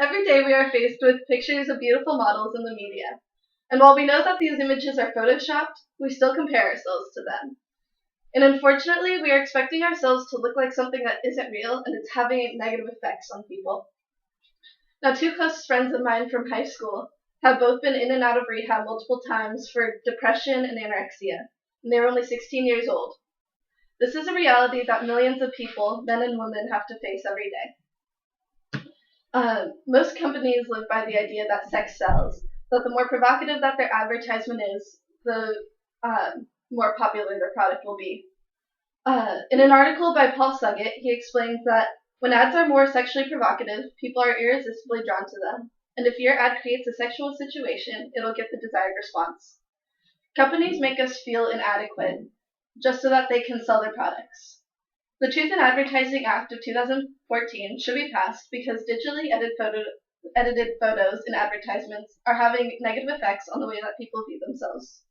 Every day we are faced with pictures of beautiful models in the media. And while we know that these images are photoshopped, we still compare ourselves to them. And unfortunately, we are expecting ourselves to look like something that isn't real, and it's having negative effects on people. Now, two close friends of mine from high school have both been in and out of rehab multiple times for depression and anorexia, and they were only 16 years old. This is a reality that millions of people, men and women, have to face every day. Most companies live by the idea that sex sells, that the more provocative that their advertisement is, the more popular their product will be. In an article by Paul Suggett, he explains that when ads are more sexually provocative, people are irresistibly drawn to them. And if your ad creates a sexual situation, it'll get the desired response. Companies make us feel inadequate just so that they can sell their products. The Truth in Advertising Act of 2014 should be passed because digitally edited photos in advertisements are having negative effects on the way that people view themselves.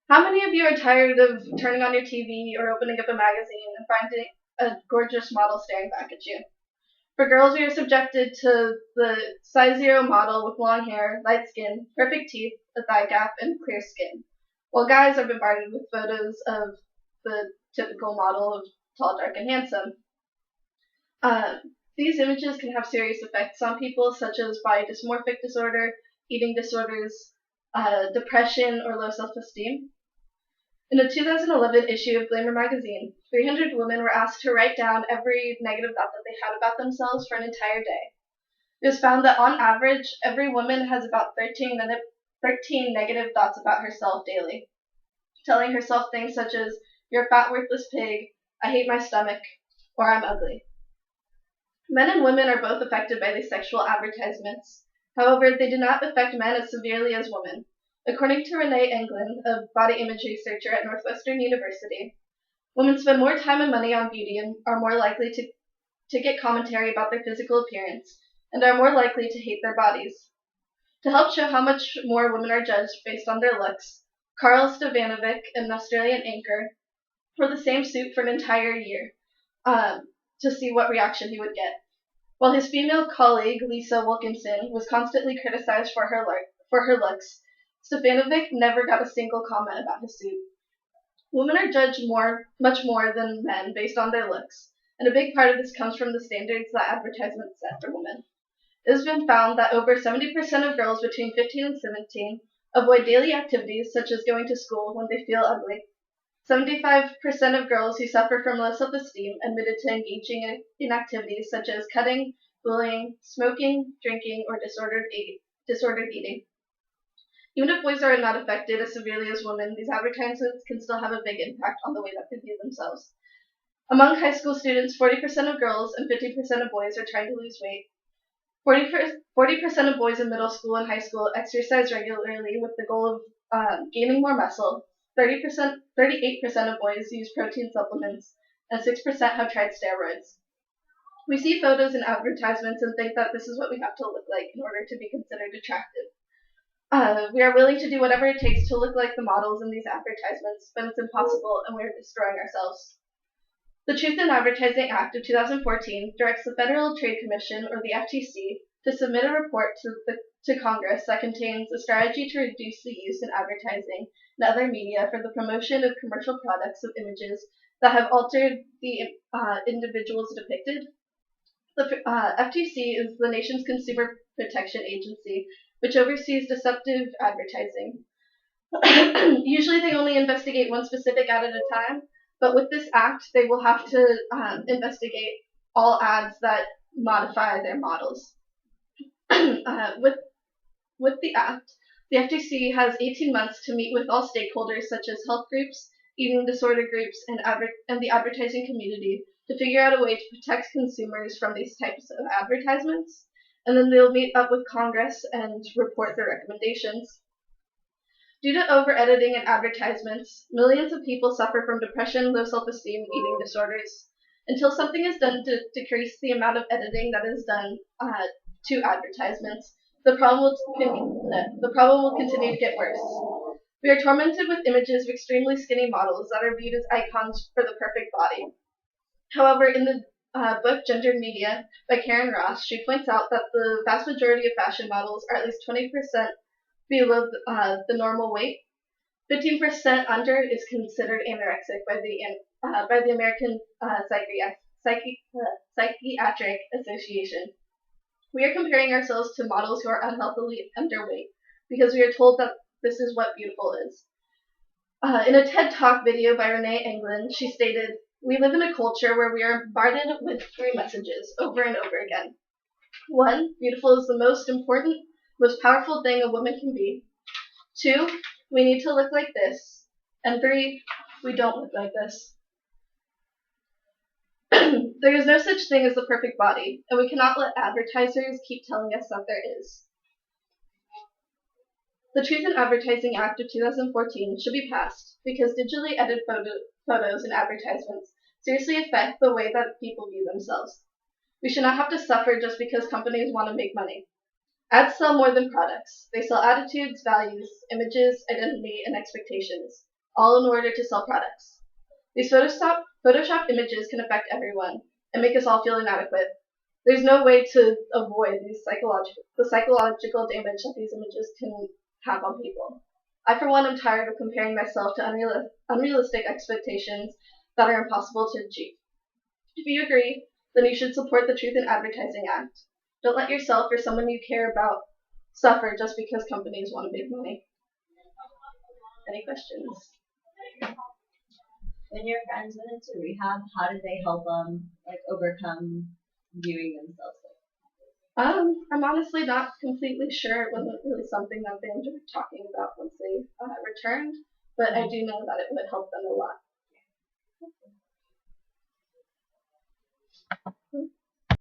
How many of you are tired of turning on your TV or opening up a magazine and finding a gorgeous model staring back at you? For girls, we are subjected to the size 0 model with long hair, light skin, perfect teeth, a thigh gap, and clear skin, while guys are bombarded with photos of the typical model of tall, dark, and handsome. These images can have serious effects on people, such as body dysmorphic disorder, eating disorders, depression, or low self-esteem. In a 2011 issue of Glamour magazine, 300 women were asked to write down every negative thought that they had about themselves for an entire day. It was found that on average, every woman has about 13 negative thoughts about herself daily, telling herself things such as, "You're a fat, worthless pig," "I hate my stomach," or "I'm ugly." Men and women are both affected by these sexual advertisements. However, they do not affect men as severely as women. According to Renee Englund, a body image researcher at Northwestern University, women spend more time and money on beauty and are more likely to get commentary about their physical appearance and are more likely to hate their bodies. To help show how much more women are judged based on their looks, Karl Stevanovic, an Australian anchor, wore the same suit for an entire year to see what reaction he would get. While his female colleague, Lisa Wilkinson, was constantly criticized for her looks, Stefanovic never got a single comment about his suit. Women are judged much more than men based on their looks, and a big part of this comes from the standards that advertisements set for women. It has been found that over 70% of girls between 15 and 17 avoid daily activities such as going to school when they feel ugly. 75% of girls who suffer from low self-esteem admitted to engaging in activities such as cutting, bullying, smoking, drinking, or disordered eating. Even if boys are not affected as severely as women, these advertisements can still have a big impact on the way that they view themselves. Among high school students, 40% of girls and 50% of boys are trying to lose weight. 40% of boys in middle school and high school exercise regularly with the goal of gaining more muscle. 38% of boys use protein supplements, and 6% have tried steroids. We see photos and advertisements and think that this is what we have to look like in order to be considered attractive. We are willing to do whatever it takes to look like the models in these advertisements, but it's impossible and we are destroying ourselves. The Truth in Advertising Act of 2014 directs the Federal Trade Commission, or the FTC, to submit a report to Congress that contains a strategy to reduce the use in advertising and other media for the promotion of commercial products of images that have altered the individuals depicted. The FTC is the nation's consumer protection agency, which oversees deceptive advertising. Usually they only investigate one specific ad at a time, but with this act, they will have to investigate all ads that modify their models. With the act, the FTC has 18 months to meet with all stakeholders such as health groups, eating disorder groups, and the advertising community to figure out a way to protect consumers from these types of advertisements, and then they'll meet up with Congress and report their recommendations. Due to over-editing and advertisements, millions of people suffer from depression, low self-esteem, and eating disorders. Until something is done to decrease the amount of editing that is done to advertisements, the problem will continue to get worse. We are tormented with images of extremely skinny models that are viewed as icons for the perfect body. However, in the book Gendered Media by Karen Ross, she points out that the vast majority of fashion models are at least 20% below the normal weight. 15% under is considered anorexic by the American Psychiatric Association. We are comparing ourselves to models who are unhealthily underweight because we are told that this is what beautiful is. In a TED Talk video by Renee Englund, she stated, "We live in a culture where we are bombarded with three messages over and over again. One, beautiful is the most important, most powerful thing a woman can be. Two, we need to look like this. And three, we don't look like this. There is no such thing as the perfect body, and we cannot let advertisers keep telling us that there is." The Truth in Advertising Act of 2014 should be passed because digitally edited photos and advertisements seriously affect the way that people view themselves. We should not have to suffer just because companies want to make money. Ads sell more than products. They sell attitudes, values, images, identity, and expectations, all in order to sell products. These Photoshop images can affect everyone and make us all feel inadequate. There's no way to avoid the psychological damage that these images can have on people. I, for one, am tired of comparing myself to unrealistic expectations that are impossible to achieve. If you agree, then you should support the Truth in Advertising Act. Don't let yourself or someone you care about suffer just because companies want to make money. Any questions? When your friends went into rehab, how did they help them overcome viewing themselves? I'm honestly not completely sure. It wasn't really something that they enjoyed talking about once they returned, but I do know that it would help them a lot.